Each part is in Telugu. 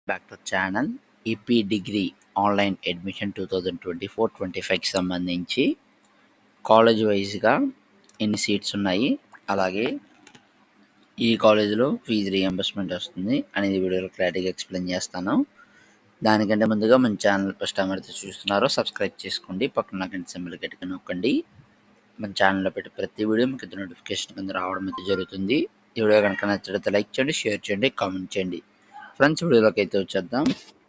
Back to channel. AP degree online admission 2024-25కి సంబంధించి కాలేజ్ వైజ్గా ఎన్ని సీట్స్ ఉన్నాయి, అలాగే ఈ కాలేజీలో ఫీజు రీఎంబర్స్మెంట్ వస్తుంది అనేది వీడియోలో క్లారిటీగా ఎక్స్ప్లెయిన్ చేస్తాను. దానికంటే ముందుగా మన ఛానల్ ఫస్ట్ టైం అయితే చూస్తున్నారో సబ్స్క్రైబ్ చేసుకోండి, పక్కన గంట సింబల్ గట్టిగా నొక్కండి. మన ఛానల్లో పెట్టి ప్రతి వీడియో మీకు నోటిఫికేషన్ కింద రావడం అయితే జరుగుతుంది. ఈ వీడియో కనుక నచ్చితే లైక్ చేయండి, షేర్ చేయండి, కామెంట్ చేయండి. ఫ్రెండ్స్, వీడియోలోకి అయితే వచ్చేద్దాం.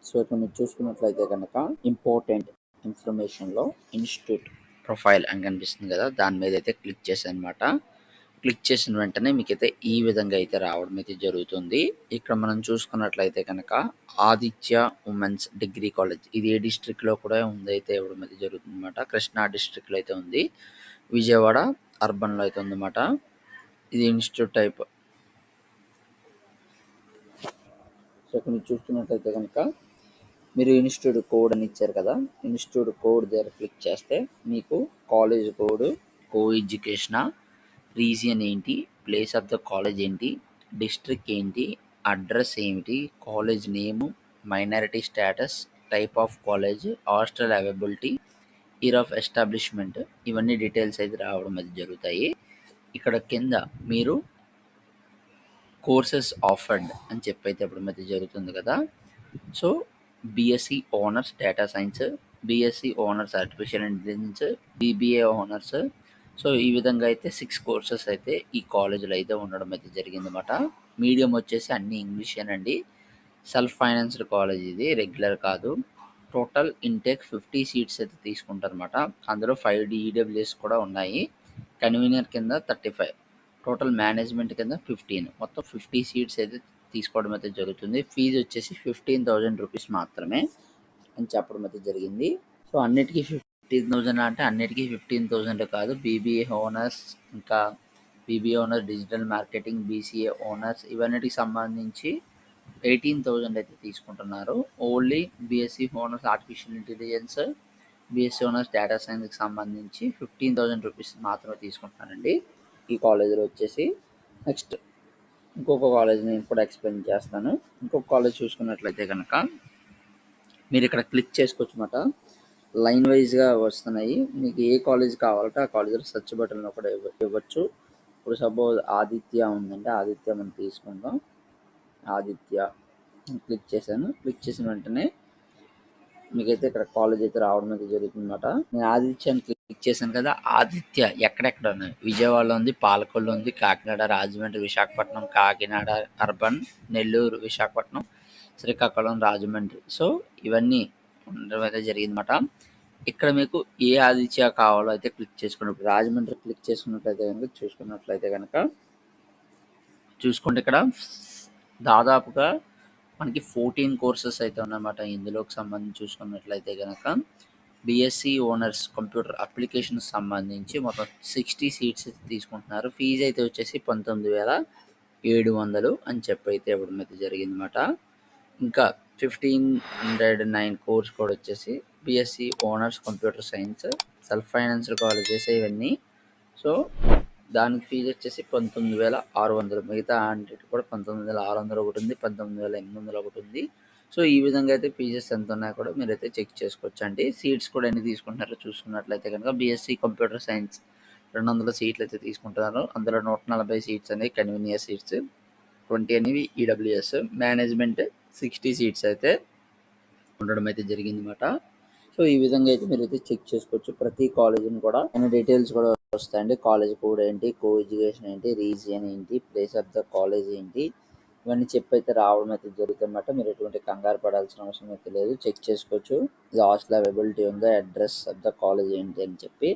సో ఇక్కడ మీరు చూసుకున్నట్లయితే కనుక ఇంపార్టెంట్ ఇన్ఫర్మేషన్లో ఇన్స్టిట్యూట్ ప్రొఫైల్ అని కనిపిస్తుంది కదా, దాని మీద అయితే క్లిక్ చేశాను అనమాట. క్లిక్ చేసిన వెంటనే మీకైతే ఈ విధంగా అయితే రావడం అయితే జరుగుతుంది. ఇక్కడ మనం చూసుకున్నట్లయితే కనుక ఆదిత్య ఉమెన్స్ డిగ్రీ కాలేజ్, ఇది ఏ డిస్ట్రిక్ట్లో కూడా ఉంది అయితే ఇవ్వడం అయితే జరుగుతుంది అనమాట. కృష్ణా డిస్ట్రిక్ట్లో అయితే ఉంది, విజయవాడ అర్బన్లో అయితే ఉందన్నమాట. ఇది ఇన్స్టిట్యూట్ టైప్. సో ఇక్కడ మీరు చూస్తున్నట్లయితే కనుక మీరు ఇన్స్టిట్యూట్ కోడ్ అని ఇచ్చారు కదా, ఇన్స్టిట్యూట్ కోడ్ దగ్గర క్లిక్ చేస్తే మీకు కాలేజ్ కోడ్, కో ఎడ్యుకేషనా, రీజియన్ ఏంటి, ప్లేస్ ఆఫ్ ద కాలేజ్ ఏంటి, డిస్ట్రిక్ట్ ఏంటి, అడ్రస్ ఏమిటి, college name, minority status, type of college, hostel availability, year of establishment, ఇవన్నీ డీటెయిల్స్ అయితే రావడం అయితే జరుగుతాయి. ఇక్కడ కింద మీరు కోర్సెస్ ఆఫర్డ్ అని చెప్పైతే ఇప్పుడు మధ్య జరుగుతుంది కదా. So BSc honours data science, BSc honours artificial intelligence, BBA honours. So ఈ విధంగా అయితే 6 కోర్సెస్ అయితే ఈ కాలేజీలో అయితే ఉండడం అయితే జరిగిందన్నమాట. మీడియం వచ్చేసి అన్ని ఇంగ్లీషేనండి. సెల్ఫ్ ఫైనాన్స్డ్ కాలేజ్, ఇది రెగ్యులర్ కాదు. టోటల్ ఇంటేక్ 50 సీట్స్ అయితే తీసుకుంటారన్నమాట. అందులో 5 ఈడబ్ల్యూఎస్ కూడా ఉన్నాయి. కన్వీనర్ కింద 35, టోటల్ మేనేజ్మెంట్ కింద 15, మొత్తం 50 సీట్స్ అయితే తీసుకోవడం అయితే జరుగుతుంది. ఫీజు వచ్చేసి 15,000 రూపీస్ మాత్రమే అని చెప్పడం అయితే జరిగింది. సో అన్నిటికీ 15,000 అంటే అన్నిటికీ 15,000 కాదు. బీబీఏ ఓనర్స్, ఇంకా BBA honours, digital marketing, BCA honours, ఇవన్నిటికి సంబంధించి 18,000 అయితే తీసుకుంటున్నారు. Only BSc honours artificial intelligence, BSc honours data సైన్స్కి సంబంధించి 15,000 రూపీస్ మాత్రమే తీసుకుంటున్నారండి ఈ కాలేజీలో వచ్చేసి. నెక్స్ట్ ఇంకొక కాలేజ్ నేను కూడా ఎక్స్ప్లెయిన్ చేస్తాను. ఇంకొక కాలేజ్ చూసుకున్నట్లయితే కనుక మీరు ఇక్కడ క్లిక్ చేసుకోవచ్చు అన్నమాట. లైన్ వైజ్గా వస్తున్నాయి. మీకు ఏ కాలేజ్ కావాలంటే ఆ కాలేజీలో సెర్చ్ బటన్లో కూడా ఇవ్వచ్చు. ఇప్పుడు సపోజ్ ఆదిత్య ఉందంటే ఆదిత్య మనం తీసుకుందాం. ఆదిత్య క్లిక్ చేశాను. క్లిక్ చేసిన వెంటనే మీకైతే ఇక్కడ కాలేజ్ అయితే రావడం అయితే జరుగుతుందన్నమాట. నేను ఆదిత్య అని క్లిక్ చేశాను కదా, ఆదిత్య ఎక్కడెక్కడ ఉన్నాయి, విజయవాడలో ఉంది, పాలకొల్లు ఉంది, కాకినాడ, రాజమండ్రి, విశాఖపట్నం, కాకినాడ అర్బన్, నెల్లూరు, విశాఖపట్నం, శ్రీకాకుళం, రాజమండ్రి. సో ఇవన్నీ ఉండడం అయితే జరిగిందన్నమాట. ఇక్కడ మీకు ఏ ఆదిత్య కావాలో అయితే క్లిక్ చేసుకున్నప్పుడు రాజమండ్రి క్లిక్ చేసుకున్నట్లయితే కనుక చూసుకుంటే ఇక్కడ దాదాపుగా మనకి 14 కోర్సెస్ అయితే ఉన్నాయన్నమాట. ఇందులోకి సంబంధించి చూసుకున్నట్లయితే కనుక బీఎస్సీ ఓనర్స్ కంప్యూటర్ అప్లికేషన్ సంబంధించి మొత్తం 60 సీట్స్ అయితే తీసుకుంటున్నారు. ఫీజు అయితే వచ్చేసి 19,700 అని చెప్పి అయితే ఇవ్వడం అయితే జరిగిందన్నమాట. ఇంకా 1509 కోర్స్ కూడా వచ్చేసి BSc owners computer science, self financed colleges ఇవన్నీ. సో దానికి ఫీజు వచ్చేసి 19,600. మిగతా అన్నిటి కూడా 19,600 ఒకటి ఉంది, 19,800 ఒకటి ఉంది. సో ఈ విధంగా అయితే ఫీజెస్ ఎంత ఉన్నాయో కూడా మీరైతే చెక్ చేసుకోవచ్చు అండి. సీట్స్ కూడా ఎన్ని తీసుకుంటున్నారో చూసుకున్నట్లయితే కనుక బీఎస్సీ కంప్యూటర్ సైన్స్ 200 సీట్లు అయితే తీసుకుంటున్నారు. అందులో 140 సీట్స్ అనేవి కన్వీనియర్ సీట్స్, 20 అనేవి ఈడబ్ల్యూఎస్, మేనేజ్మెంట్ 60 సీట్స్ అయితే ఉండడం అయితే జరిగిందన్నమాట. సో ఈ విధంగా అయితే మీరు అయితే చెక్ చేసుకోవచ్చు. ప్రతి కాలేజీని కూడా అన్ని డీటెయిల్స్ కూడా వస్తాయండి. కాలేజ్ కోడ్ ఏంటి, కో ఎడ్యుకేషన్ ఏంటి, రీజియన్ ఏంటి, ప్లేస్ ఆఫ్ ద కాలేజ్ ఏంటి, ఇవన్నీ చెప్పి అయితే రావడం అయితే జరుగుతుందన్నమాట. మీరు ఎటువంటి కంగారు పడాల్సిన అవసరం అయితే లేదు, చెక్ చేసుకోవచ్చు. ఇది హాస్టల్ అవైలబిలిటీ ఉందా, అడ్రస్ ఆఫ్ ద కాలేజ్ ఏంటి అని చెప్పి.